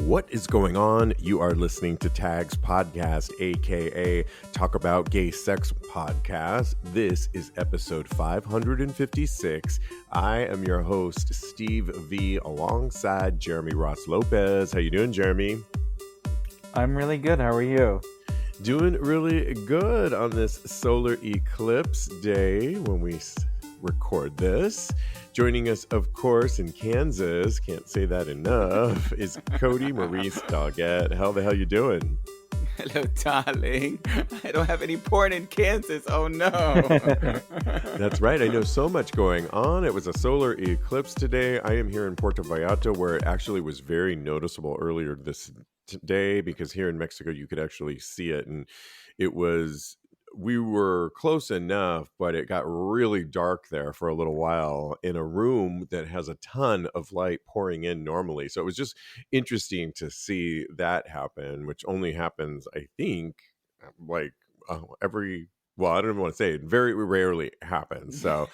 What is going on? You are listening to TAGSPodcast, aka Talk About Gay Sex Podcast. This is episode 556. I am your host, Steve V, alongside Jeremy Ross Lopez. How you doing, Jeremy? I'm really good. How are you? Doing really good on this solar eclipse day when we record this. Joining us, of course, in Kansas, can't say that enough, is Kodi, Maurice, Doggette. How the hell you doing? Hello, darling. I don't have any porn in Kansas. Oh, no. That's right. I know so much going on. It was a solar eclipse today. I am here in Puerto Vallarta, where it actually was very noticeable earlier this day, because here in Mexico, you could actually see it. And it was... we were close enough, but it got really dark there for a little while in a room that has a ton of light pouring in normally. So it was just interesting to see that happen, which only happens, I think, I don't even want to say it, very rarely happens. So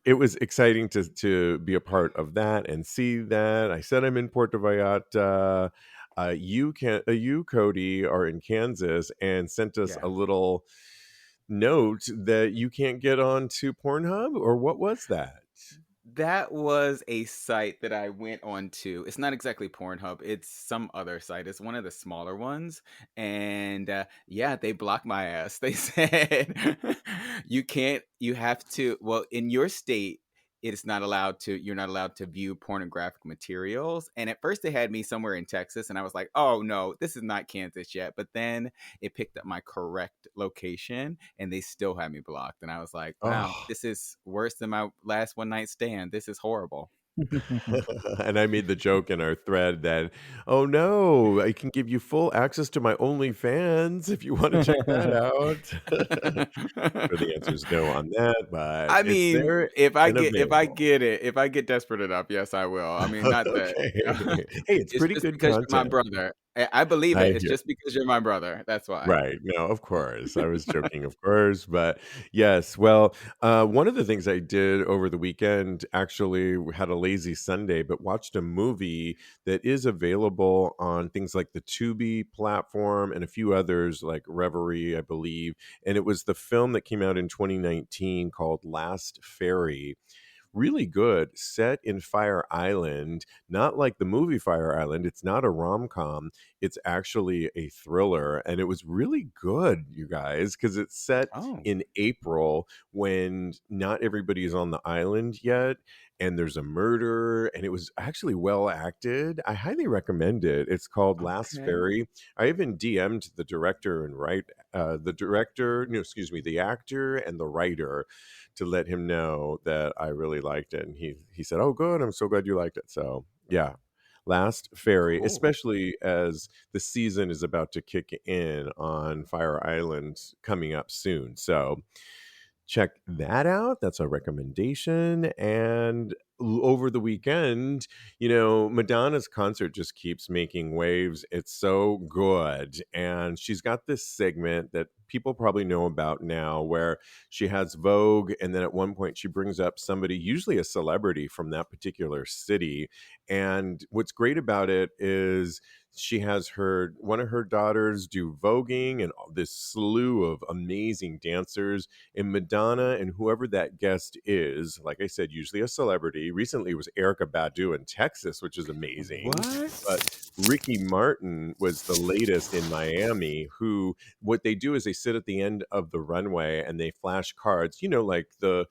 it was exciting to be a part of that and see that. I said I'm in Puerto Vallarta. You, Kodi, are in Kansas and sent us a little note that you can't get on to Pornhub, or what was that? That was a site that I went on to. It's not exactly Pornhub. It's some other site. It's one of the smaller ones. And they blocked my ass. They said, you have to, well, in your state, you're not allowed to view pornographic materials. And at first they had me somewhere in Texas and I was like, oh no, this is not Kansas yet. But then it picked up my correct location and they still had me blocked. And I was like, wow, This is worse than my last one night stand. This is horrible. And I made the joke in our thread that, oh no, I can give you full access to my OnlyFans if you want to check that out. So the answer is no on that, but I mean, if I get desperate enough, yes, I will. I mean, not that. Hey, it's pretty good because content. you're my brother. I believe it. It's just because you're my brother. That's why. Right. No, of course. I was joking, of course. But yes, well, one of the things I did over the weekend, actually had a lazy Sunday, but watched a movie that is available on things like the Tubi platform and a few others like Reverie, I believe. And it was the film that came out in 2019 called Last Ferry. Really good, set in Fire Island, not like the movie Fire Island. It's not a rom-com. It's actually a thriller. And it was really good, you guys, because it's set in April when not everybody is on the island yet. And there's a murder, and it was actually well acted. I highly recommend it. It's called Last Ferry. I even DM'd the director and the actor and the writer to let him know that I really liked it. And he said, oh, good. I'm so glad you liked it. So yeah, Last Ferry, especially as the season is about to kick in on Fire Island coming up soon. So check that out. That's a recommendation. And over the weekend, Madonna's concert just keeps making waves. It's so good. And she's got this segment that people probably know about now where she has Vogue, and then at one point she brings up somebody, usually a celebrity from that particular city. And what's great about it is she has one of her daughters do voguing and this slew of amazing dancers. And Madonna and whoever that guest is, like I said, usually a celebrity. Recently it was Erykah Badu in Texas, which is amazing. But Ricky Martin was the latest in Miami, who, what they do is they sit at the end of the runway and they flash cards, like the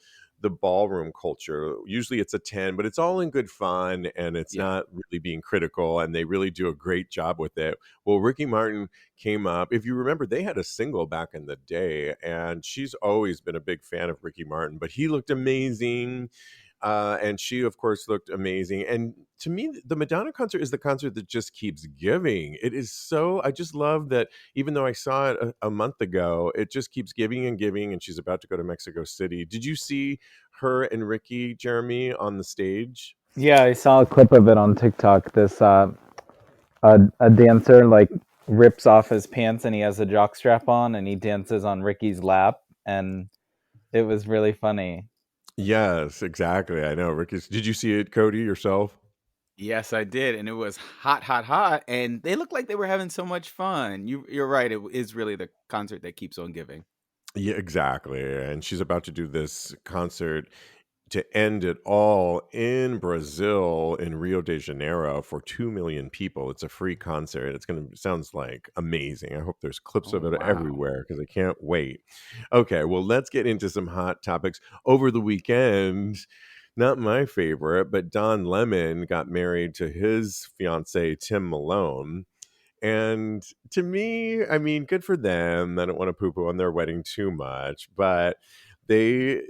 ballroom culture. Usually it's a 10, but it's all in good fun and it's not really being critical, and they really do a great job with it. Well, Ricky Martin came up. If you remember, they had a single back in the day, and she's always been a big fan of Ricky Martin, but he looked amazing. And she, of course, looked amazing. And to me, the Madonna concert is the concert that just keeps giving. It is so, I just love that even though I saw it a month ago, it just keeps giving and giving. And she's about to go to Mexico City. Did you see her and Ricky, Jeremy, on the stage? Yeah, I saw a clip of it on TikTok. This a dancer rips off his pants and he has a jockstrap on and he dances on Ricky's lap. And it was really funny. Yes, exactly. I know. Ricky's. Did you see it, Kodi, yourself? Yes, I did, and it was hot, hot, hot, and they looked like they were having so much fun. You're right, it is really the concert that keeps on giving. Yeah, exactly. And she's about to do this concert to end it all in Brazil, in Rio de Janeiro, for 2 million people. It's a free concert. It's going to sounds like amazing. I hope there's clips Oh, of it wow. everywhere because I can't wait. Okay, well, let's get into some hot topics. Over the weekend, not my favorite, but Don Lemon got married to his fiance Tim Malone. And to me, I mean, good for them. I don't want to poo poo on their wedding too much, but they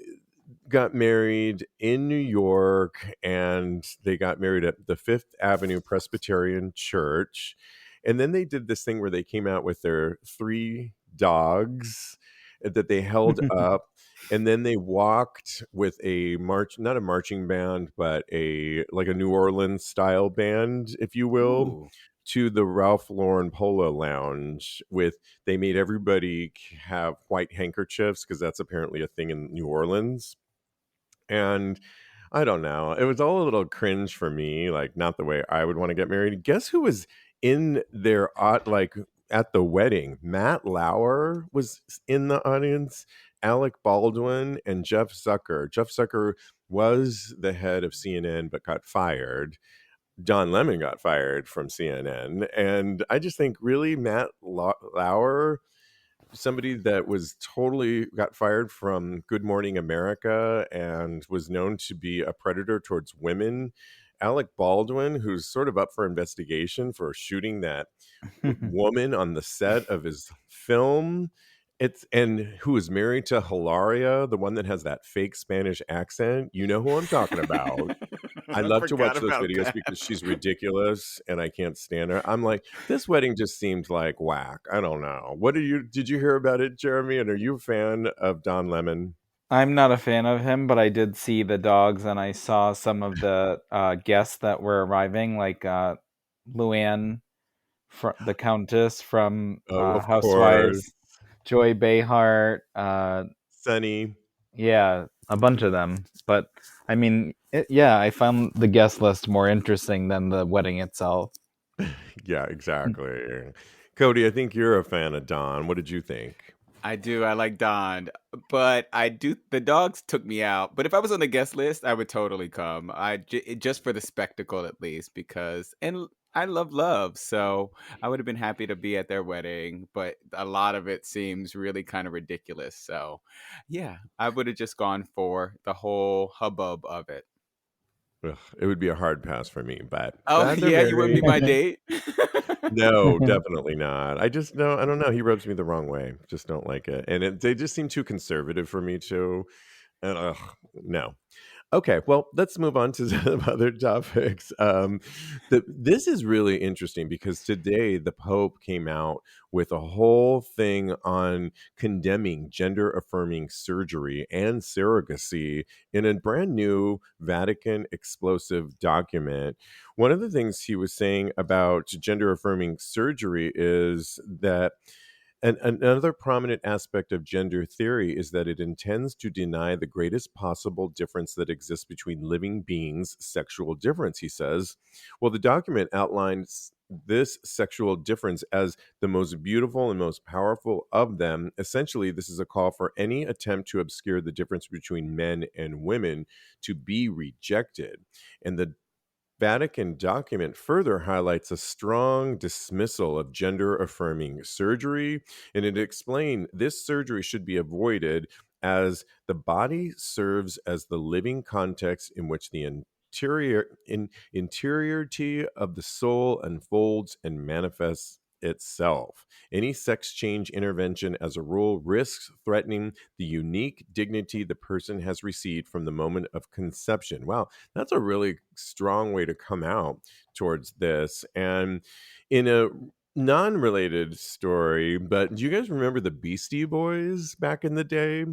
got married in New York, and they got married at the Fifth Avenue Presbyterian Church. And then they did this thing where they came out with their three dogs that they held up. And then they walked with a march, not a marching band, but a like a New Orleans style band, if you will, Ooh. to the Ralph Lauren Polo Lounge with they made everybody have white handkerchiefs because that's apparently a thing in New Orleans. And I don't know. It was all a little cringe for me, like not the way I would want to get married. Guess who was in their like at the wedding? Matt Lauer was in the audience, Alec Baldwin, and Jeff Zucker. Jeff Zucker was the head of CNN but got fired. John Lemon got fired from CNN. And I just think really Matt Lauer, somebody that was totally got fired from Good Morning America and was known to be a predator towards women. Alec Baldwin, who's sort of up for investigation for shooting that woman on the set of his film. It's and who is married to Hilaria, the one that has that fake Spanish accent. You know who I'm talking about. I I love to forgot watch those about videos that. because she's ridiculous and I can't stand her. I'm like, this wedding just seemed like whack. I don't know. What did you hear about it, Jeremy? And are you a fan of Don Lemon? I'm not a fan of him, but I did see the dogs, and I saw some of the guests that were arriving, like Luann, the Countess from Oh, of course. Housewives, Joy Behart, Sunny. yeah, a bunch of them. But I mean, yeah, I found the guest list more interesting than the wedding itself. Yeah, exactly. Kodi, I think you're a fan of Don. What did you think? I do. I like Don, but I do. The dogs took me out. But if I was on the guest list, I would totally come. Just for the spectacle, at least, because I love love, so I would have been happy to be at their wedding. But a lot of it seems really kind of ridiculous. So, yeah, I would have just gone for the whole hubbub of it. Ugh, it would be a hard pass for me, but Oh glad they're yeah, you wouldn't be married. my date. No, definitely not. I just no, I don't know. He rubs me the wrong way. Just don't like it, and they just seem too conservative for me too. And no. Okay, well, let's move on to some other topics. This is really interesting because today the Pope came out with a whole thing on condemning gender affirming surgery and surrogacy in a brand new Vatican explosive document. One of the things he was saying about gender affirming surgery is that and another prominent aspect of gender theory is that it intends to deny the greatest possible difference that exists between living beings' sexual difference, he says. Well, the document outlines this sexual difference as the most beautiful and most powerful of them. Essentially, this is a call for any attempt to obscure the difference between men and women to be rejected. And the Vatican document further highlights a strong dismissal of gender affirming surgery, and it explained this surgery should be avoided as the body serves as the living context in which the interiority of the soul unfolds and manifests itself. Any sex change intervention, as a rule, risks threatening the unique dignity the person has received from the moment of conception. Wow, that's a really strong way to come out towards this. And in a non-related story, but do you guys remember the Beastie Boys back in the day?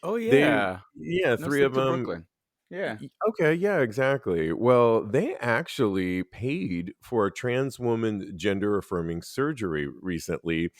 Oh They yeah, yeah, no three sleep of to them. Brooklyn. Yeah. Okay, yeah, exactly. Well, they actually paid for a trans woman gender affirming surgery recently.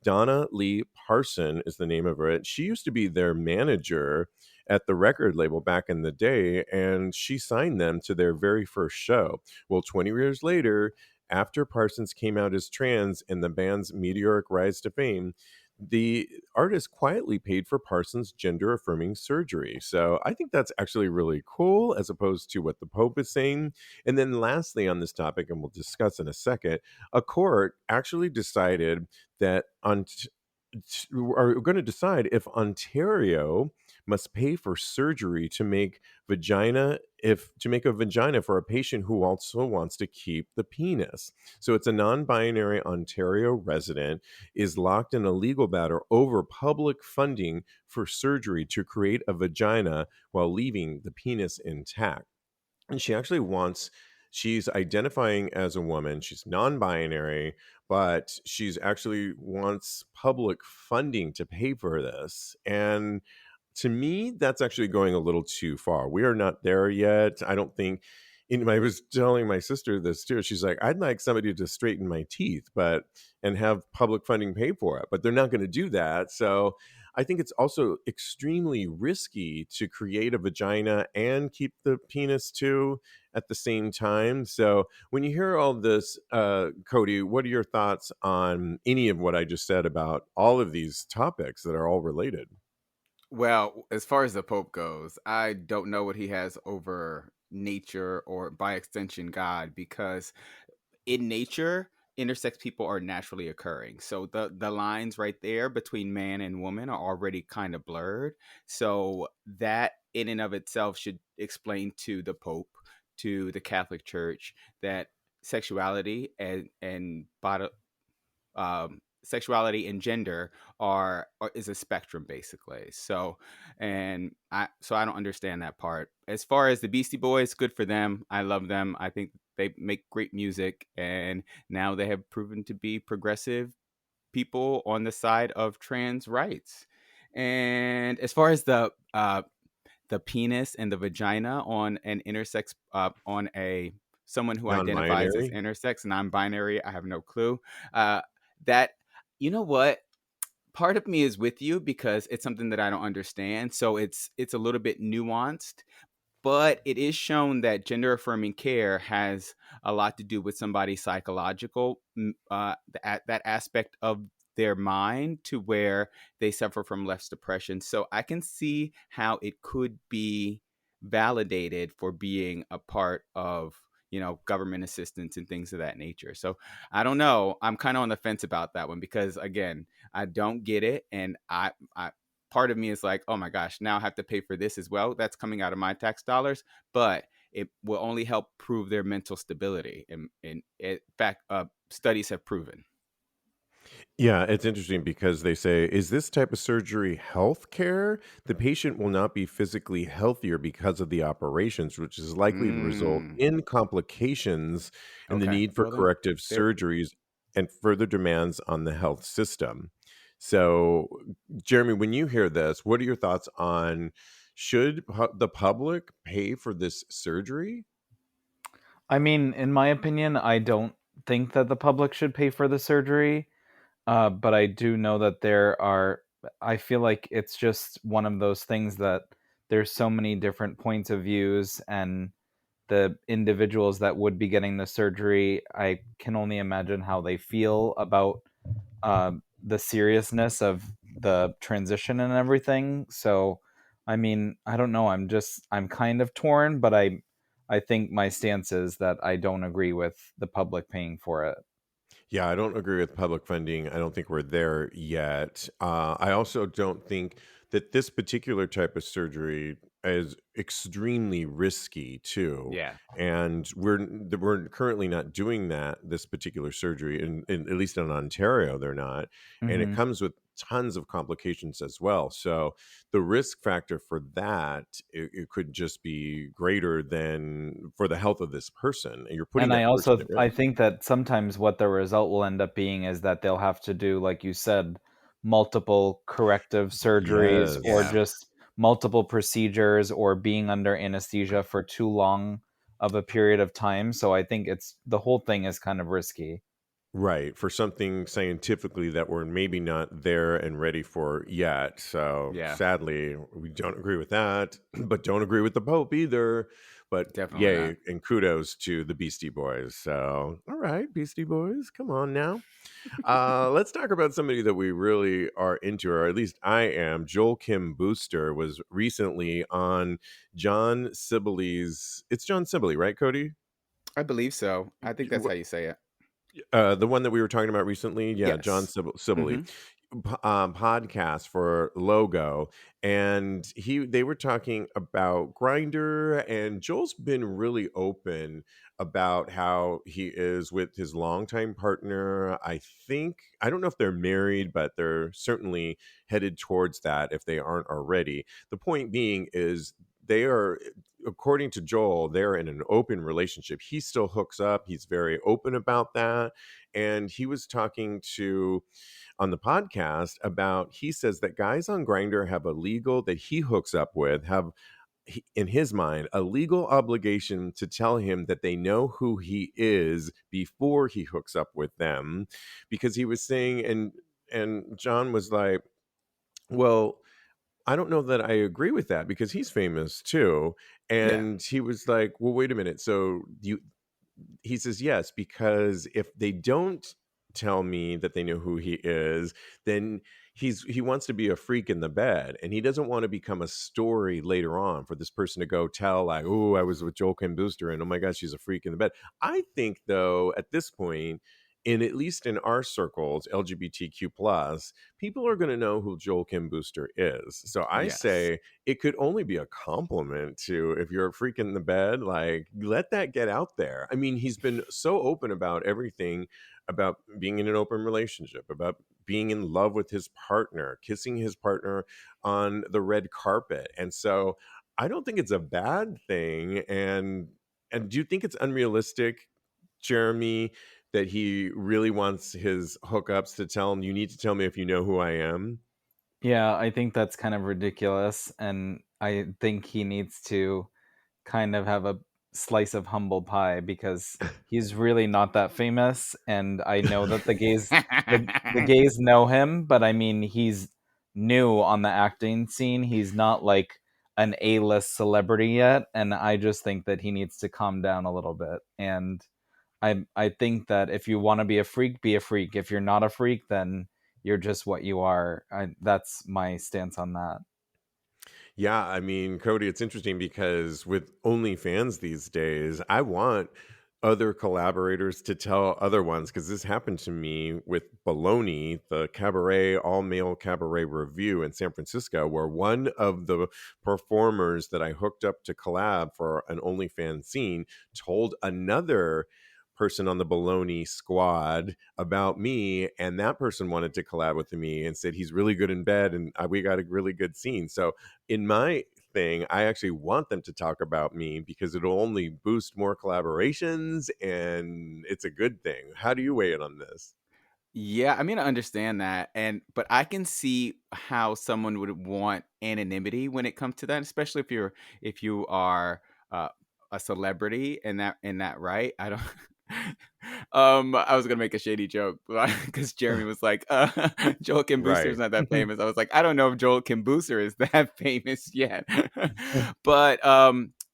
Donna Lee Parson is the name of it. She used to be their manager at the record label back in the day, and she signed them to their very first show. Well, 20 years later, after Parsons came out as trans in the band's meteoric rise to fame, the artist quietly paid for Parsons' gender affirming surgery. So I think that's actually really cool as opposed to what the Pope is saying. And then, lastly, on this topic, and we'll discuss in a second, a court actually decided that are going to decide if Ontario must pay for surgery to make a vagina for a patient who also wants to keep the penis. So it's a non-binary Ontario resident is locked in a legal battle over public funding for surgery to create a vagina while leaving the penis intact. And she's identifying as a woman. She's non-binary, but she's actually wants public funding to pay for this. And to me, that's actually going a little too far. We are not there yet. I don't think. I was telling my sister this too. She's like, I'd like somebody to straighten my teeth, and have public funding pay for it, but they're not going to do that. So I think it's also extremely risky to create a vagina and keep the penis too at the same time. So when you hear all this, Kodi, what are your thoughts on any of what I just said about all of these topics that are all related? Well, as far as the Pope goes, I don't know what he has over nature or by extension God, because in nature, intersex people are naturally occurring. So the lines right there between man and woman are already kind of blurred. So that in and of itself should explain to the Pope, to the Catholic Church, that sexuality and body, sexuality and gender is a spectrum, basically. So I don't understand that part. As far as the Beastie Boys, good for them. I love them. I think they make great music, and now they have proven to be progressive people on the side of trans rights. And as far as the penis and the vagina on an intersex, on a someone who identifies as Non-binary. intersex, non-binary, I have no clue. That You know what? Part of me is with you because it's something that I don't understand. So it's a little bit nuanced, but it is shown that gender affirming care has a lot to do with somebody's psychological, that aspect of their mind, to where they suffer from less depression. So I can see how it could be validated for being a part of, government assistance and things of that nature. So I don't know. I'm kind of on the fence about that one because, again, I don't get it, and I part of me is like, oh my gosh, now I have to pay for this as well. That's coming out of my tax dollars, but it will only help prove their mental stability. And in fact, studies have proven. Yeah, it's interesting because they say, is this type of surgery health care? The patient will not be physically healthier because of the operations, which is likely to result Mm, in complications and the okay. need for Well, then corrective there. surgeries and further demands on the health system. So, Jeremy, when you hear this, what are your thoughts on should the public pay for this surgery? I mean, in my opinion, I don't think that the public should pay for the surgery. But I do know that I feel like it's just one of those things that there's so many different points of views, and the individuals that would be getting the surgery, I can only imagine how they feel about the seriousness of the transition and everything. So, I mean, I don't know. I'm kind of torn, but I think my stance is that I don't agree with the public paying for it. Yeah, I don't agree with public funding. I don't think we're there yet. I also don't think that this particular type of surgery is extremely risky too. Yeah. And we're currently not doing this particular surgery, at least in Ontario, they're not. And it Hmm. comes with tons of complications as well. So the risk factor for that, it could just be greater than for the health of this person. And you're putting And that person at I risk. think that sometimes what the result will end up being is that they'll have to do, like you said, multiple corrective surgeries, or Yeah. Yes. just multiple procedures, or being under anesthesia for too long of a period of time. So I think the whole thing is kind of risky. Right, for something scientifically that we're maybe not there and ready for yet. So Yeah, sadly, we don't agree with that, but don't agree with the Pope either. But definitely not. yay, and kudos to the Beastie Boys. So, all right, Beastie Boys, come on now. Let's talk about somebody that we really are into, or at least I am. Joel Kim Booster was recently on John Sibley's. It's John Sibley, right, Cody? I believe so. I think that's how you say it. The one that we were talking about recently, yeah, John Yes. Sibley, Mm-hmm. podcast for Logo, and they were talking about Grinder, and Joel's been really open about how he is with his longtime partner. I don't know if they're married, but they're certainly headed towards that if they aren't already. The point being is they are, according to Joel, they're in an open relationship. He still hooks up. He's very open about that. And he was talking to on the podcast about, he says that guys on Grinder have a legal that he hooks up with have in his mind a legal obligation to tell him that they know who he is before he hooks up with them, because he was saying, and John was like, well, I don't know that I agree with that because he's famous too. Yeah. And he was like, well, wait a minute. So he says yes, because if they don't tell me that they know who he is, then he wants to be a freak in the bed, and he doesn't want to become a story later on for this person to go tell, like, oh, I was with Joel Kim Booster and oh my gosh, she's a freak in the bed. I think though at this point, in at least in our circles, LGBTQ plus, people are going to know who Joel Kim Booster is. So I Yes. say it could only be a compliment to, if you're a freak in the bed, like, let that get out there. I mean, he's been so open about everything, about being in an open relationship, about being in love with his partner, kissing his partner on the red carpet. And so I don't think it's a bad thing. And do you think it's unrealistic, Jeremy, that he really wants his hookups to tell him, you need to tell me if you know who I am? Yeah, I think that's kind of ridiculous, and I think he needs to kind of have a slice of humble pie because he's really not that famous, and I know that the gays know him, but I mean he's new on the acting scene. He's not like an A-list celebrity yet, and I just think that he needs to calm down a little bit. And I think that if you want to be a freak, be a freak. If you're not a freak, then you're just what you are. That's my stance on that. Yeah, I mean, Cody, it's interesting because with OnlyFans these days, I want other collaborators to tell other ones, because this happened to me with Baloney, the cabaret, all male cabaret review in San Francisco, where one of the performers that I hooked up to collab for an OnlyFans scene told another person on the Baloney squad about me, and that person wanted to collab with me and said he's really good in bed, and we got a really good scene. So in my thing, I actually want them to talk about me because it'll only boost more collaborations, and it's a good thing. How do you weigh in on this? Yeah, I mean, I understand that, but I can see how someone would want anonymity when it comes to that, especially if you are uh, a celebrity in that right. I don't. I was gonna make a shady joke because Jeremy was like, "Joel Kim Booster is Right. not that famous." I was like, "I don't know if Joel Kim Booster is that famous yet," but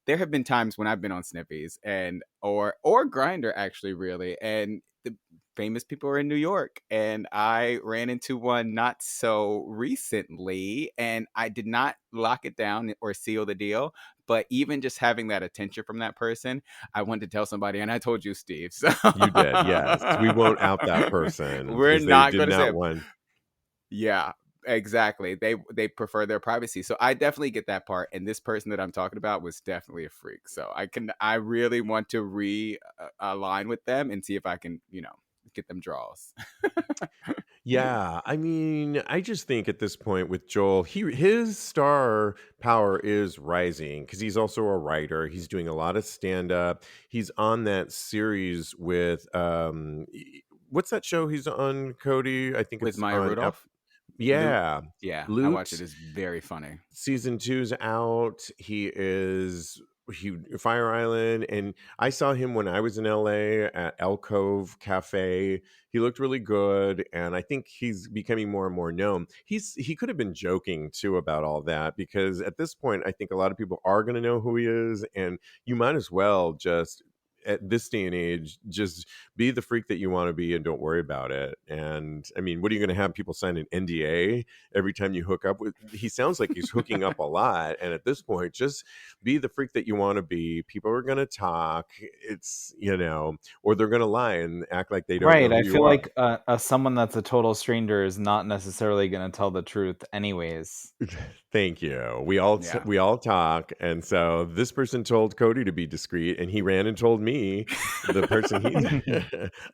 there have been times when I've been on Sniffies and or Grinder actually, really, and the famous people are in New York, and I ran into one not so recently, and I did not lock it down or seal the deal. But even just having that attention from that person, I wanted to tell somebody, and I told you, Steve. So You did, yes. We won't out that person we're because they not did going to say, not want. yeah, exactly. They prefer their privacy. So I definitely get that part. And this person that I'm talking about was definitely a freak. So I really want to realign with them and see if I can, get them draws. Yeah, I mean, I just think at this point with Joel, his star power is rising because he's also a writer. He's doing a lot of stand up. He's on that series with what's that show he's on, Cody? I think With it's Maya on Rudolph, Loot. yeah. Yeah, I watch it. Loot It's very funny. season two's out. He is Fire Island, and I saw him when I was in LA at Alcove Cafe. He looked really good, and I think he's becoming more and more known. He could have been joking too about all that, because at this point I think a lot of people are going to know who he is, and you might as well just, at this day and age, just be the freak that you want to be and don't worry about it. And I mean, what are you going to have people sign an NDA every time you hook up with? He sounds like he's hooking up a lot, and at this point, just be the freak that you want to be. People are going to talk. It's, or they're going to lie and act like they don't know Right. who I you feel are. like someone that's a total stranger is not necessarily going to tell the truth anyways. Thank you. We all talk, and so this person told Kodi to be discreet, and he ran and told me, the person he.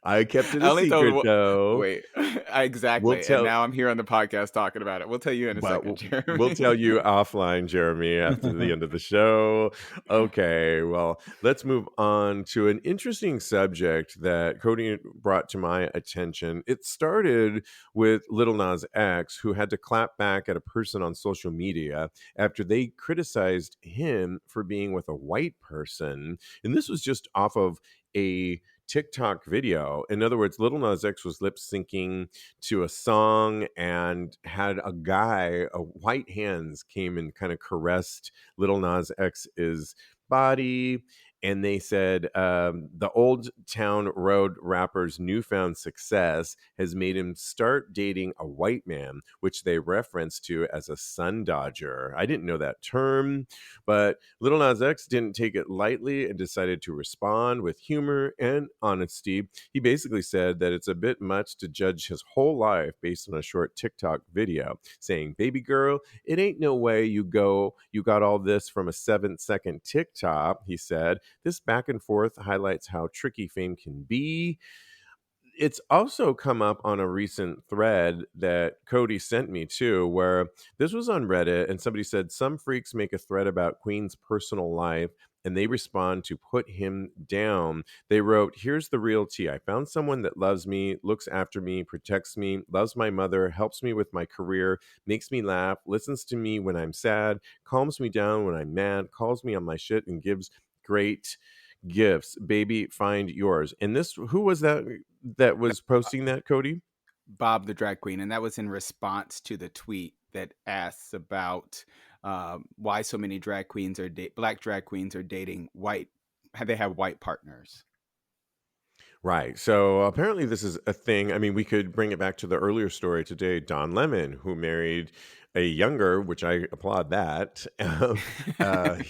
I kept it I a only told secret, though. wait, We'll exactly. And tell. now I'm here on the podcast talking about it. We'll tell you in a But second, we'll tell Jeremy. you offline, Jeremy, after the end of the show. Okay, well, let's move on to an interesting subject that Kodi brought to my attention. It started with Lil Nas X, who had to clap back at a person on social media after they criticized him for being with a white person. And this was just off of a TikTok video. In other words, Lil Nas X was lip syncing to a song and had a guy, a white hands came and kind of caressed Lil Nas X's body. And they said the Old Town Road rapper's newfound success has made him start dating a white man, which they reference to as a sun dodger. I didn't know that term, but Lil Nas X didn't take it lightly and decided to respond with humor and honesty. He basically said that it's a bit much to judge his whole life based on a short TikTok video, saying, "Baby girl, it ain't no way you got all this from a 7-second TikTok," he said. This back and forth highlights how tricky fame can be. It's also come up on a recent thread that Kodi sent me too, where this was on Reddit, and somebody said some freaks make a thread about Queen's personal life and they respond to put him down. They wrote, "Here's the real tea. I found someone that loves me, looks after me, protects me, loves my mother, helps me with my career, makes me laugh, listens to me when I'm sad, calms me down when I'm mad, calls me on my shit, and gives great gifts. Baby, find yours." And this, who was that was posting that, Kodi? Bob the drag queen, and that was in response to the tweet that asks about why so many black drag queens are dating white. They have white partners. Right. So apparently this is a thing. I mean, we could bring it back to the earlier story today. Don Lemon, who married a younger, which I applaud that,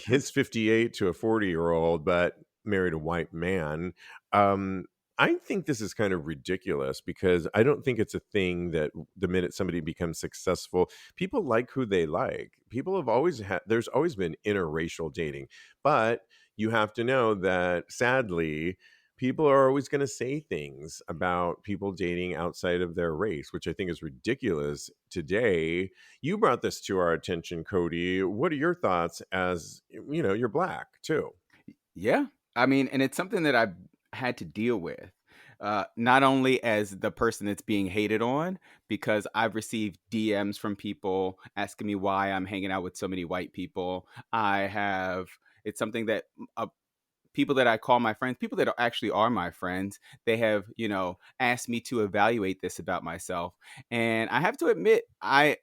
his 58 to a 40-year-old, but married a white man. Um, I think this is kind of ridiculous, because I don't think it's a thing that the minute somebody becomes successful, people like who they like. People have always had, there's always been interracial dating, but you have to know that sadly, people are always going to say things about people dating outside of their race, which I think is ridiculous today. You brought this to our attention, Kodi. What are your thoughts, as you're black too? Yeah. I mean, and it's something that I've had to deal with, not only as the person that's being hated on, because I've received DMs from people asking me why I'm hanging out with so many white people. It's something that people that I call my friends, people that actually are my friends, they have, asked me to evaluate this about myself. And I have to admit, I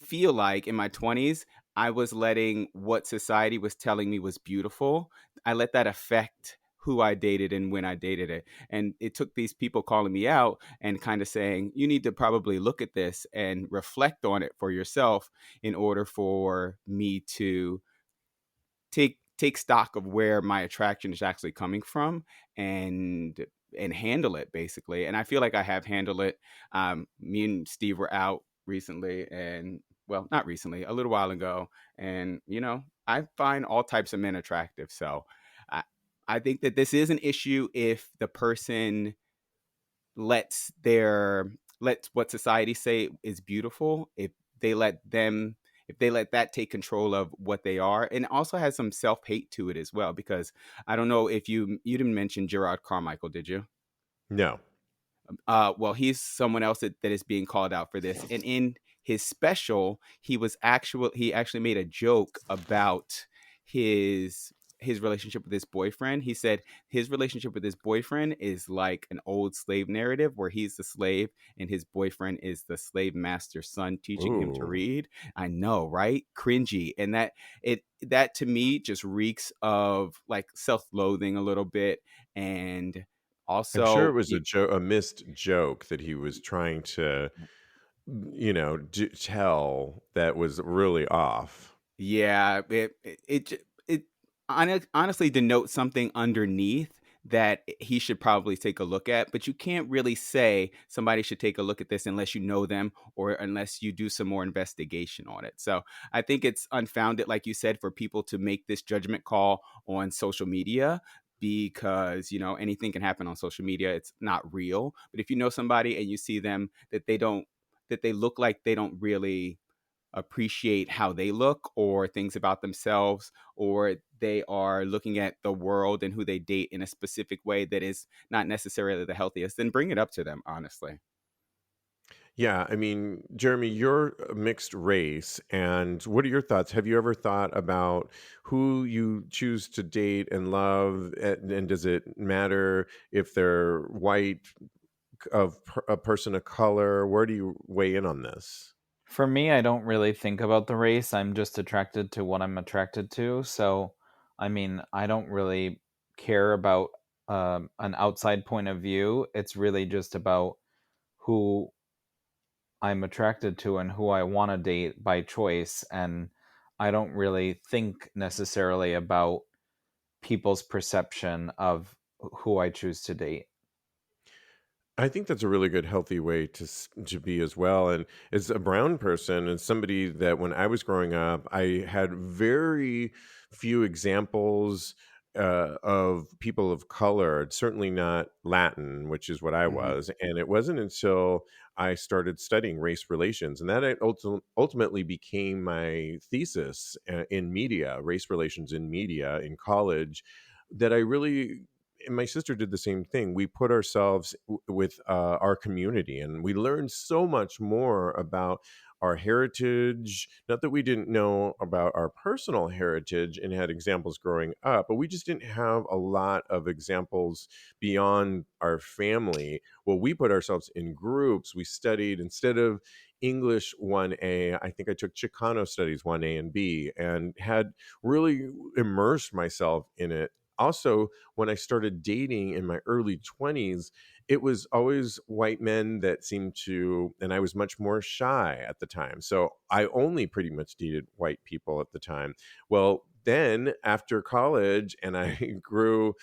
feel like in my 20s, I was letting what society was telling me was beautiful. I let that affect who I dated and when I dated it. And it took these people calling me out and kind of saying, you need to probably look at this and reflect on it for yourself in order for me to take stock of where my attraction is actually coming from and handle it, basically. And I feel like I have handled it. Me and Steve were out recently, and well, not recently, a little while ago, and I find all types of men attractive. So I, I think that this is an issue if the person lets what society say is beautiful, they let them if they let that take control of what they are. And it also has some self-hate to it as well, because I don't know if you didn't mention Gerard Carmichael, did you? No. Well, he's someone else that is being called out for this. And in his special, he actually made a joke about his relationship with his boyfriend. He said his relationship with his boyfriend is like an old slave narrative where he's the slave and his boyfriend is the slave master's son teaching him to Ooh. read. I know, right? Cringy. And that to me just reeks of like self-loathing a little bit. And I'm sure it also, was a missed joke that he was trying to, tell that was really off. yeah, it honestly denotes something underneath that he should probably take a look at. But you can't really say somebody should take a look at this unless you know them or unless you do some more investigation on it. So I think it's unfounded, like you said, for people to make this judgment call on social media because anything can happen on social media. It's not real. But if you know somebody and you see them that they look like they don't really appreciate how they look or things about themselves, or they are looking at the world and who they date in a specific way that is not necessarily the healthiest, then bring it up to them, honestly. Yeah, I mean, Jeremy, you're a mixed race, and what are your thoughts? Have you ever thought about who you choose to date and love, and does it matter if they're white, a person of color? Where do you weigh in on this? For me, I don't really think about the race. I'm just attracted to what I'm attracted to. So, I mean, I don't really care about an outside point of view. It's really just about who I'm attracted to and who I want to date by choice. And I don't really think necessarily about people's perception of who I choose to date. I think that's a really good, healthy way to be as well. And as a brown person and somebody that when I was growing up, I had very few examples of people of color. Certainly not Latin, which is what I Hmm. was. And it wasn't until I started studying race relations, and that ultimately became my thesis in media, race relations in media in college, that I really and my sister did the same thing. We put ourselves with our community, and we learned so much more about our heritage. Not that we didn't know about our personal heritage and had examples growing up, but we just didn't have a lot of examples beyond our family. Well, we put ourselves in groups. We studied instead of English 1A, I think I took Chicano studies 1A and B, and had really immersed myself in it. Also, when I started dating in my early 20s, it was always white men that seemed to, and I was much more shy at the time. So I only pretty much dated white people at the time. Well, then after college and I grew,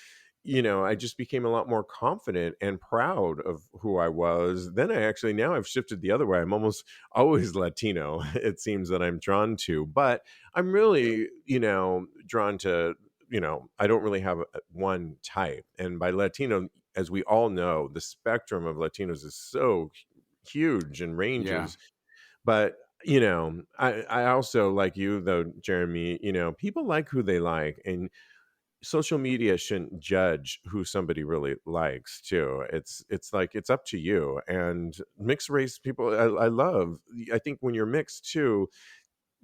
I just became a lot more confident and proud of who I was. Then now I've shifted the other way. I'm almost always Latino, it seems that I'm drawn to, but I'm really, drawn to I don't really have one type. And by Latino, as we all know, the spectrum of Latinos is so huge and Yeah. ranges. But, I also, like you, though, Jeremy, people like who they like. And social media shouldn't judge who somebody really likes too. It's like it's up to you. And mixed race people I love. I think when you're mixed too,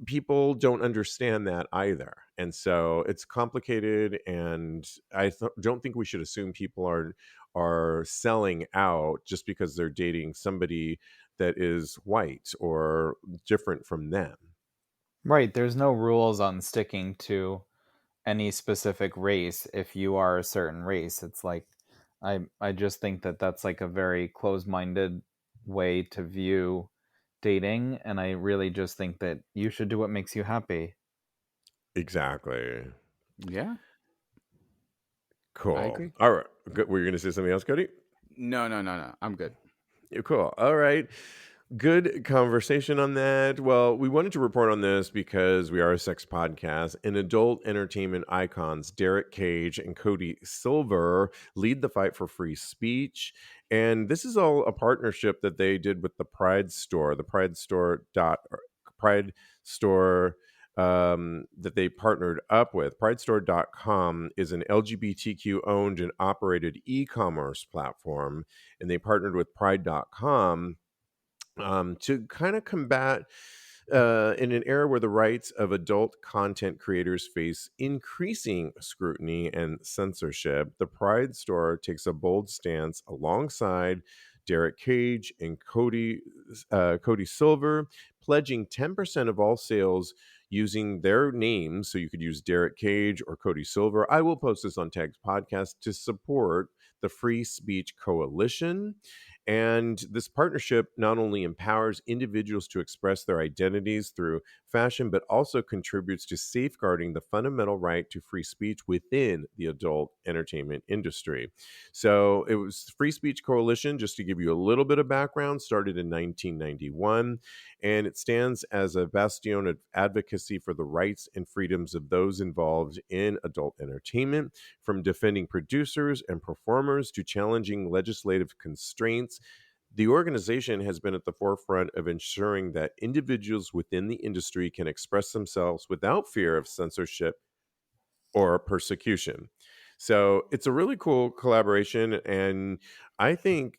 people don't understand that either, and so it's complicated. And don't think we should assume people are selling out just because they're dating somebody that is white or different from them. Right. There's no rules on sticking to any specific race if you are a certain race. It's like I just think that that's like a very closed-minded way to view dating, and I really just think that you should do what makes you happy. Exactly. Yeah, I Cool. agree. All right. Good. Were you going to say something else, Cody? No, no, no, no. I'm good. Yeah, cool. All right. Good conversation on that. Well, we wanted to report on this because we are a sex podcast, and adult entertainment icons Derek Kage and Kodi Silver lead the fight for free speech. And this is all a partnership that they did with the Pride Store, Pride Store that they partnered up with. PrideStore.com is an LGBTQ owned and operated e-commerce platform, and they partnered with Pride.com to kind of combat in an era where the rights of adult content creators face increasing scrutiny and censorship, the Pride store takes a bold stance alongside Derek Cage and Cody Silver, pledging 10% of all sales using their names. So you could use Derek Cage or Cody Silver. I will post this on Tags Podcast to support the Free Speech Coalition. And this partnership not only empowers individuals to express their identities through fashion, but also contributes to safeguarding the fundamental right to free speech within the adult entertainment industry. So it was Free Speech Coalition, just to give you a little bit of background, started in 1991, and it stands as a bastion of advocacy for the rights and freedoms of those involved in adult entertainment, from defending producers and performers to challenging legislative constraints. The organization has been at the forefront of ensuring that individuals within the industry can express themselves without fear of censorship or persecution. So it's a really cool collaboration. And I think,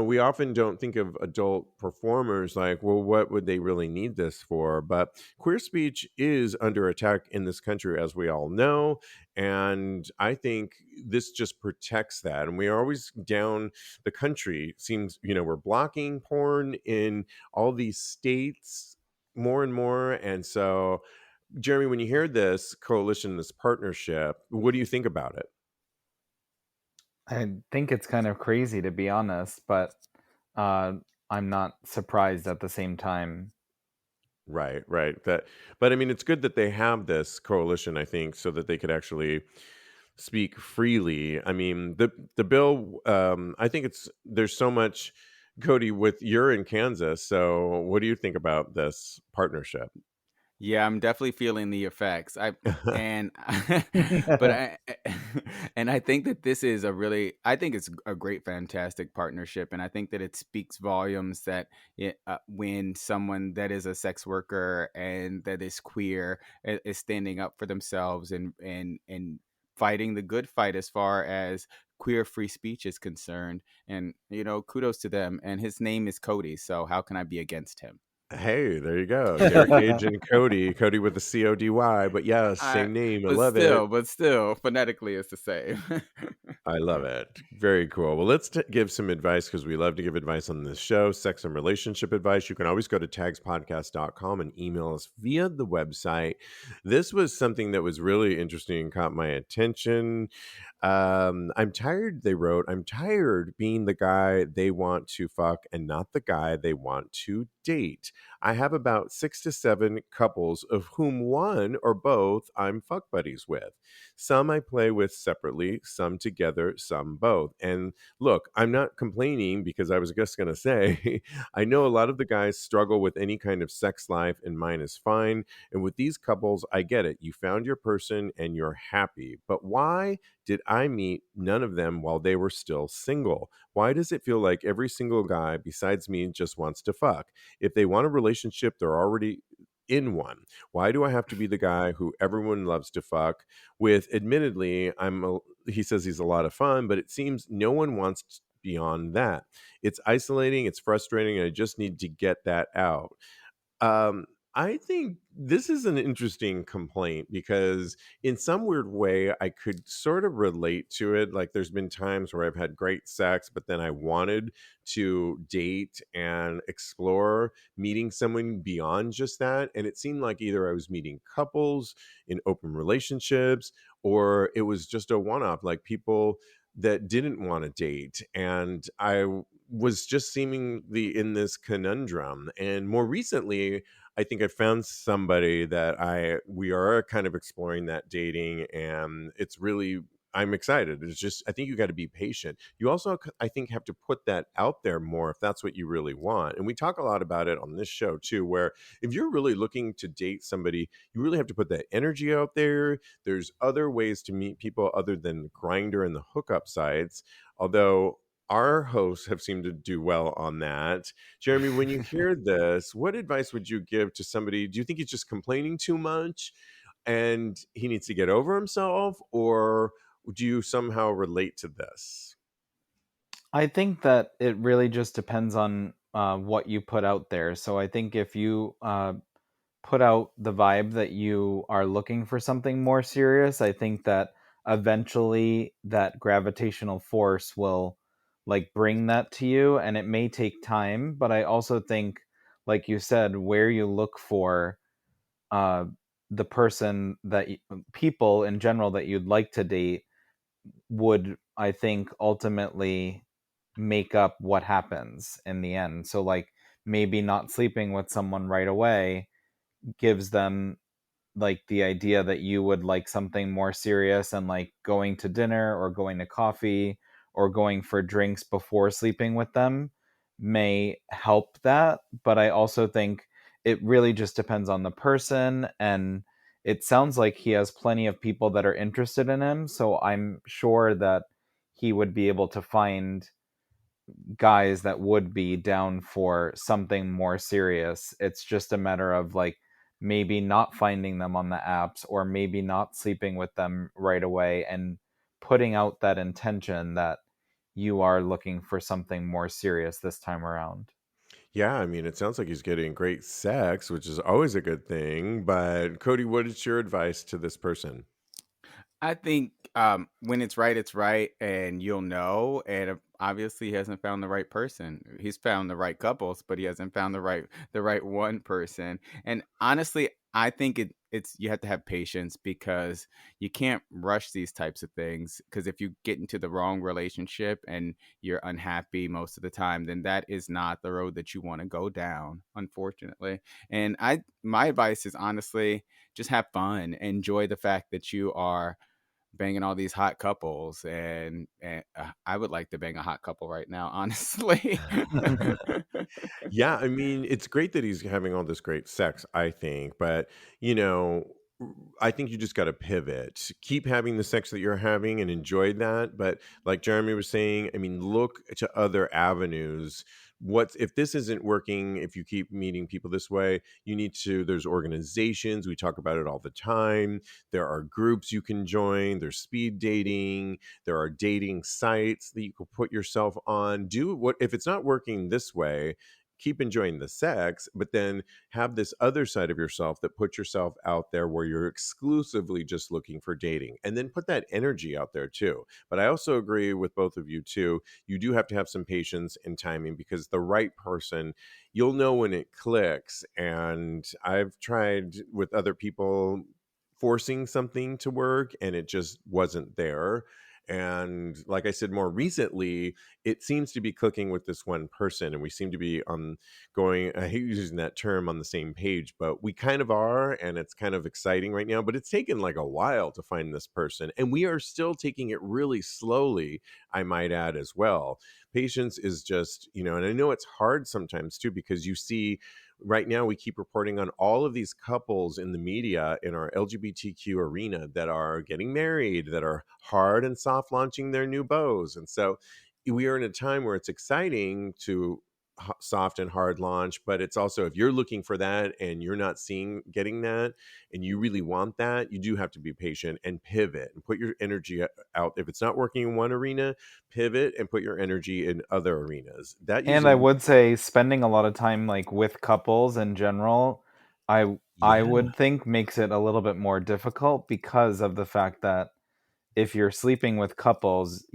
we often don't think of adult performers like, well, what would they really need this for? But queer speech is under attack in this country, as we all know. And I think this just protects that. And we are always down the country, seems, we're blocking porn in all these states more and more. And so, Jeremy, when you hear this coalition, this partnership, what do you think about it? I think it's kind of crazy, to be honest, but I'm not surprised at the same time. Right, right. But I mean, it's good that they have this coalition, I think, so that they could actually speak freely. I mean, the bill, I think there's so much, Cody, with you're in Kansas. So what do you think about this partnership? Yeah, I'm definitely feeling the effects. And but I and I think that this is I think it's a great fantastic partnership, and I think that it speaks volumes that when someone that is a sex worker and that is queer is standing up for themselves and fighting the good fight as far as queer free speech is concerned. And kudos to them. And his name is Cody, so how can I be against him? Hey, there you go. Derek Cage and Cody with the Cody. But yes, I same name. I but love it. still, but still, phonetically, it's the same. I love it. Very cool. Well, let's give some advice, because we love to give advice on this show, sex and relationship advice. You can always go to tagspodcast.com and email us via the website. This was something that was really interesting and caught my attention. I'm tired, they wrote. I'm tired being the guy they want to fuck and not the guy they want to date. I have about 6 to 7 couples, of whom one or both I'm fuck buddies with. Some I play with separately, some together, some both. And look, I'm not complaining, because I was just going to say, I know a lot of the guys struggle with any kind of sex life, and mine is fine. And with these couples, I get it. You found your person and you're happy. But why did I meet none of them while they were still single? Why does it feel like every single guy besides me just wants to fuck? If they want a relationship, they're already in one. Why do I have to be the guy who everyone loves to fuck with? Admittedly, he says he's a lot of fun, but it seems no one wants beyond that. It's isolating, it's frustrating, and I just need to get that out. Um, I think this is an interesting complaint, because in some weird way, I could sort of relate to it. Like, there's been times where I've had great sex, but then I wanted to date and explore meeting someone beyond just that. And it seemed like either I was meeting couples in open relationships, or it was just a one off, like people that didn't want to date. And I was just seemingly in this conundrum. And more recently, I think I found somebody that we are kind of exploring that dating, and it's really, I'm excited. It's just, I think you got to be patient. You also, I think, have to put that out there more if that's what you really want. And we talk a lot about it on this show too, where if you're really looking to date somebody, you really have to put that energy out there. There's other ways to meet people other than Grindr and the hookup sites, although our hosts have seemed to do well on that. Jeremy, when you hear this, what advice would you give to somebody? Do you think he's just complaining too much and he needs to get over himself, or do you somehow relate to this? I think that it really just depends on what you put out there. So I think if you put out the vibe that you are looking for something more serious, I think that eventually that gravitational force will like bring that to you, and it may take time, but I also think, like you said, where you look for uh the person that people in general that you'd like to date would, I think, ultimately make up what happens in the end. So like maybe not sleeping with someone right away gives them like the idea that you would like something more serious, and like going to dinner or going to coffee or going for drinks before sleeping with them may help that. But I also think it really just depends on the person, and it sounds like he has plenty of people that are interested in him, so I'm sure that he would be able to find guys that would be down for something more serious. It's just a matter of like maybe not finding them on the apps, or maybe not sleeping with them right away, and putting out that intention that you are looking for something more serious this time around. Yeah, I mean, it sounds like he's getting great sex, which is always a good thing. But Cody, what is your advice to this person? I think when it's right, and you'll know. And obviously, he hasn't found the right person. He's found the right couples, but he hasn't found the right one person. And honestly, I think it's you have to have patience, because you can't rush these types of things. Because if you get into the wrong relationship and you're unhappy most of the time, then that is not the road that you want to go down, unfortunately. And my advice is, honestly, just have fun, enjoy the fact that you are banging all these hot couples. And I would like to bang a hot couple right now, honestly. Yeah, I mean, it's great that he's having all this great sex, I think, but you know, I think you just got to pivot. Keep having the sex that you're having and enjoy that, but like Jeremy was saying, I mean, look to other avenues. What if this isn't working? If you keep meeting people this way, you need to, there's organizations, we talk about it all the time. There are groups you can join, there's speed dating, there are dating sites that you can put yourself on. Do what if it's not working this way, keep enjoying the sex, but then have this other side of yourself that puts yourself out there where you're exclusively just looking for dating, and then put that energy out there too. But I also agree with both of you too. You do have to have some patience and timing, because the right person, you'll know when it clicks. And I've tried with other people forcing something to work and it just wasn't there. And like I said, more recently, it seems to be clicking with this one person, and we seem to be on going, I hate using that term, on the same page, but we kind of are. And it's kind of exciting right now, but it's taken like a while to find this person, and we are still taking it really slowly, I might add as well. Patience is just, and I know it's hard sometimes too, because you see right now we keep reporting on all of these couples in the media in our LGBTQ arena that are getting married, that are hard and soft launching their new bows. And so we are in a time where it's exciting to soft and hard launch, but it's also, if you're looking for that and you're not getting that, and you really want that, you do have to be patient and pivot and put your energy out. If it's not working in one arena, pivot and put your energy in other arenas. That And I usually, would say spending a lot of time like with couples in general, I yeah, would think makes it a little bit more difficult, because of the fact that if you're sleeping with couples,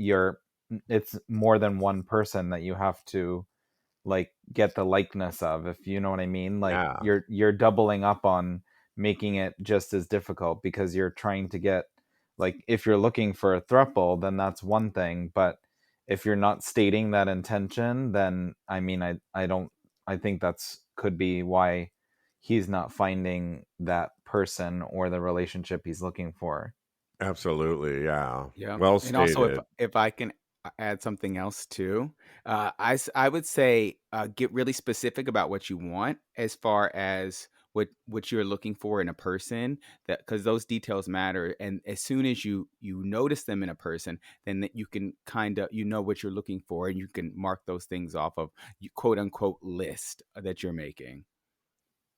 it's more than one person that you have to like get the likeness of, if you know what I mean. Like yeah. you're doubling up on making it just as difficult, because you're trying to get, like, if you're looking for a throuple, then that's one thing, but if you're not stating that intention, then I mean, I don't, I think that's could be why he's not finding that person or the relationship he's looking for. Absolutely, yeah. Yeah. Well And also, if stated. if I can add something else too, I would say, get really specific about what you want, as far as what you're looking for in a person, that because those details matter. And as soon as you notice them in a person, then that you can kind of, what you're looking for, and you can mark those things off of you, quote unquote, list that you're making.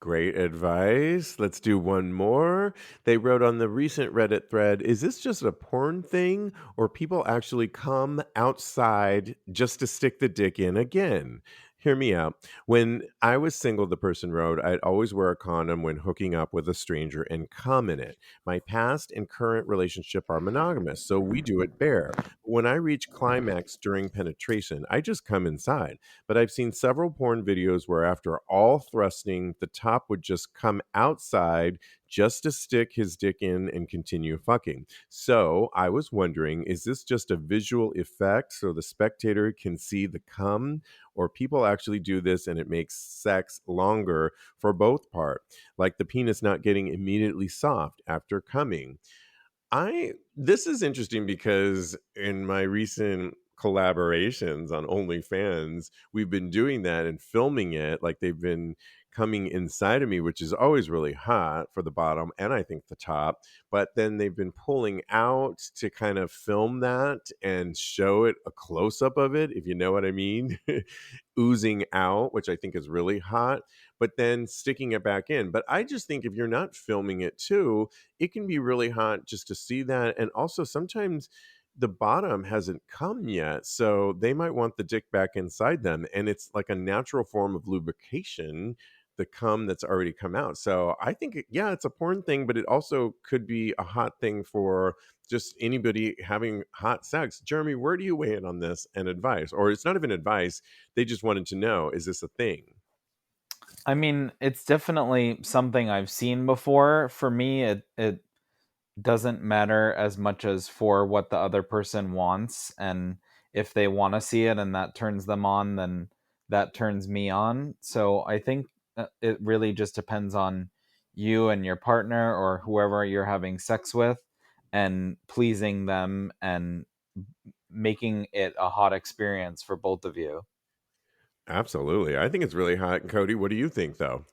Great advice. Let's do one more. They wrote on the recent Reddit thread, is this just a porn thing, or people actually come outside just to stick the dick in again? Hear me out. When I was single, the person wrote, I'd always wear a condom when hooking up with a stranger and cum in it. My past and current relationship are monogamous, so we do it bare. When I reach climax during penetration, I just come inside. But I've seen several porn videos where after all thrusting, the top would just come outside just to stick his dick in and continue fucking. So I was wondering, is this just a visual effect so the spectator can see the cum? Or people actually do this and it makes sex longer for both part, like the penis not getting immediately soft after coming. I This is interesting because in my recent collaborations on OnlyFans, we've been doing that and filming it. Like they've been coming inside of me, which is always really hot for the bottom and I think the top. But then they've been pulling out to kind of film that and show it a close up of it, if you know what I mean, oozing out, which I think is really hot, but then sticking it back in. But I just think if you're not filming it too, it can be really hot just to see that. And also sometimes the bottom hasn't come yet. So they might want the dick back inside them. And it's like a natural form of lubrication, the cum that's already come out. So I think, yeah, it's a porn thing, but it also could be a hot thing for just anybody having hot sex. Jeremy, where do you weigh in on this and advice? Or it's not even advice. They just wanted to know, is this a thing? I mean, it's definitely something I've seen before. For me, it doesn't matter as much as for what the other person wants. And if they want to see it and that turns them on, then that turns me on. So I think it really just depends on you and your partner or whoever you're having sex with and pleasing them and making it a hot experience for both of you. Absolutely. I think it's really hot. Cody, what do you think though?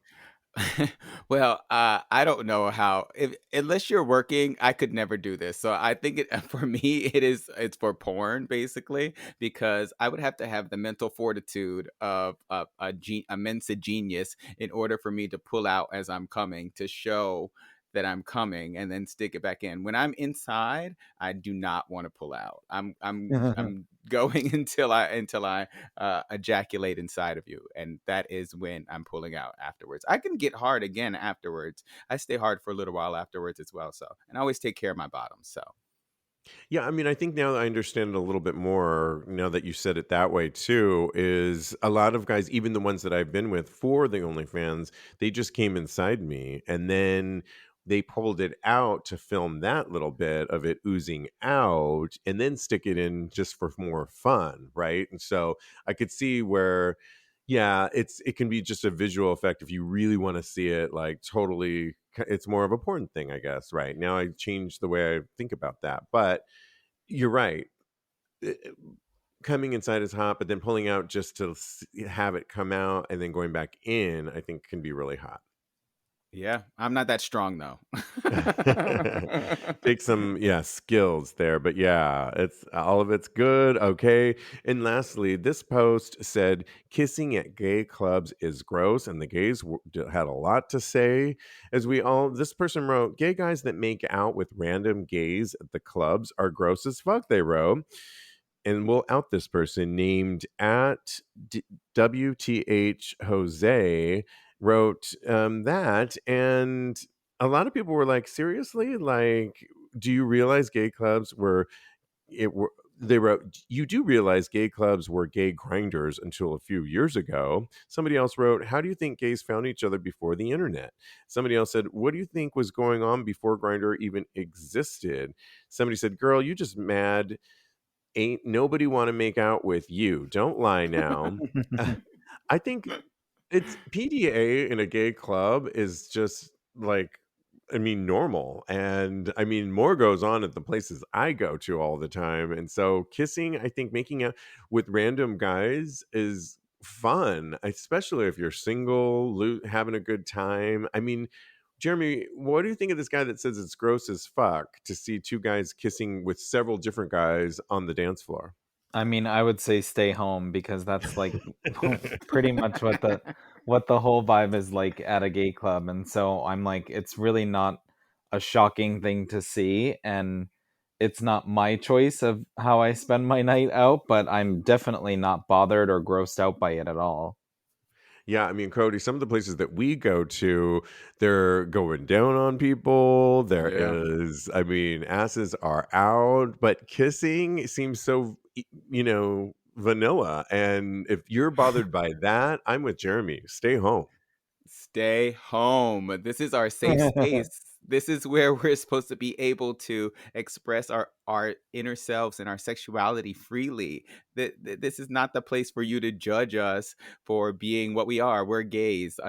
Well, I don't know how. If unless you're working, I could never do this. So I think it for me, it's for porn basically because I would have to have the mental fortitude of a Mensa genius in order for me to pull out as I'm coming to show that I'm coming and then stick it back in. When I'm inside, I do not want to pull out. I'm going until I ejaculate inside of you, and that is when I'm pulling out afterwards. I can get hard again afterwards. I stay hard for a little while afterwards as well. So, and I always take care of my bottom. So, Yeah, I mean, I think now that I understand it a little bit more, now that you said it that way too, is a lot of guys, even the ones that I've been with for the OnlyFans, they just came inside me and then they pulled it out to film that little bit of it oozing out and then stick it in just for more fun, right? And so I could see where, yeah, it can be just a visual effect if you really want to see it like totally. It's more of a porn thing, I guess. Right now, I changed the way I think about that, but you're right. Uh, Coming inside is hot, but then pulling out just to have it come out and then going back in, I think can be really hot. yeah, I'm not that strong though. Take some, yeah, skills there, but yeah, it's all of it's good. Okay. And lastly, this post said kissing at gay clubs is gross, and the gays had a lot to say. As we all, this person wrote, gay guys that make out with random gays at the clubs are gross as fuck. They wrote, and we'll out this person named at WTH Jose wrote that. And a lot of people were like, seriously? Like, do you realize gay clubs were, it were, they wrote, you do realize gay clubs were gay grinders until a few years ago. Somebody else wrote, how do you think gays found each other before the internet? Somebody else said, what do you think was going on before Grinder even existed? Somebody said, girl, you just mad. Ain't nobody want to make out with you. Don't lie now. I think it's PDA in a gay club is just like, I mean, normal. And I mean, more goes on at the places I go to all the time. And so kissing, I think making out with random guys is fun, especially if you're single, having a good time. I mean, Jeremy, what do you think of this guy that says it's gross as fuck to see two guys kissing with several different guys on the dance floor? I mean, I would say stay home because that's like pretty much what the whole vibe is like at a gay club. And so I'm like, it's really not a shocking thing to see. And it's not my choice of how I spend my night out, but I'm definitely not bothered or grossed out by it at all. Yeah, I mean, Cody, some of the places that we go to, they're going down on people. There Yeah. is, I mean, asses are out, but kissing seems so, vanilla. And if you're bothered by that, I'm with Jeremy. Stay home. Stay home. This is our safe space. This is where we're supposed to be able to express our inner selves and our sexuality freely. This is not the place for you to judge us for being what we are. We're gays.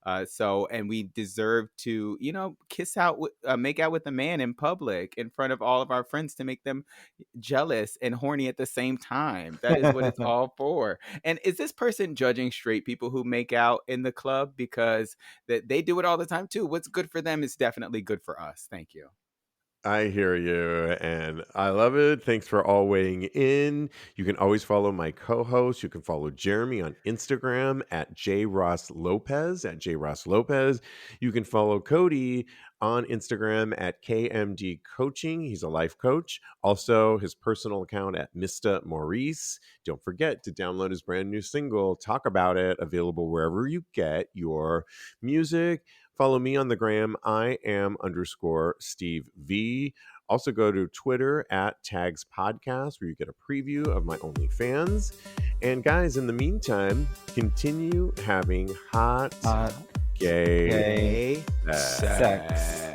And we deserve to, kiss out, make out with a man in public in front of all of our friends to make them jealous and horny at the same time. That is what it's all for. And is this person judging straight people who make out in the club because that they do it all the time too? What's good for them is definitely good for us. Thank you. I hear you, and I love it. Thanks for all weighing in. You can always follow my co-host. You can follow Jeremy on Instagram at jrosslopez, at jrosslopez. You can follow Kodi on Instagram at KMD Coaching. He's a life coach. Also, his personal account at Mr. Maurice. Don't forget to download his brand new single, Talk About It, available wherever you get your music. Follow me on the gram. I am _Steve V. Also go to Twitter at TAGSPodcast, where you get a preview of my OnlyFans. And guys, in the meantime, continue having hot, gay sex.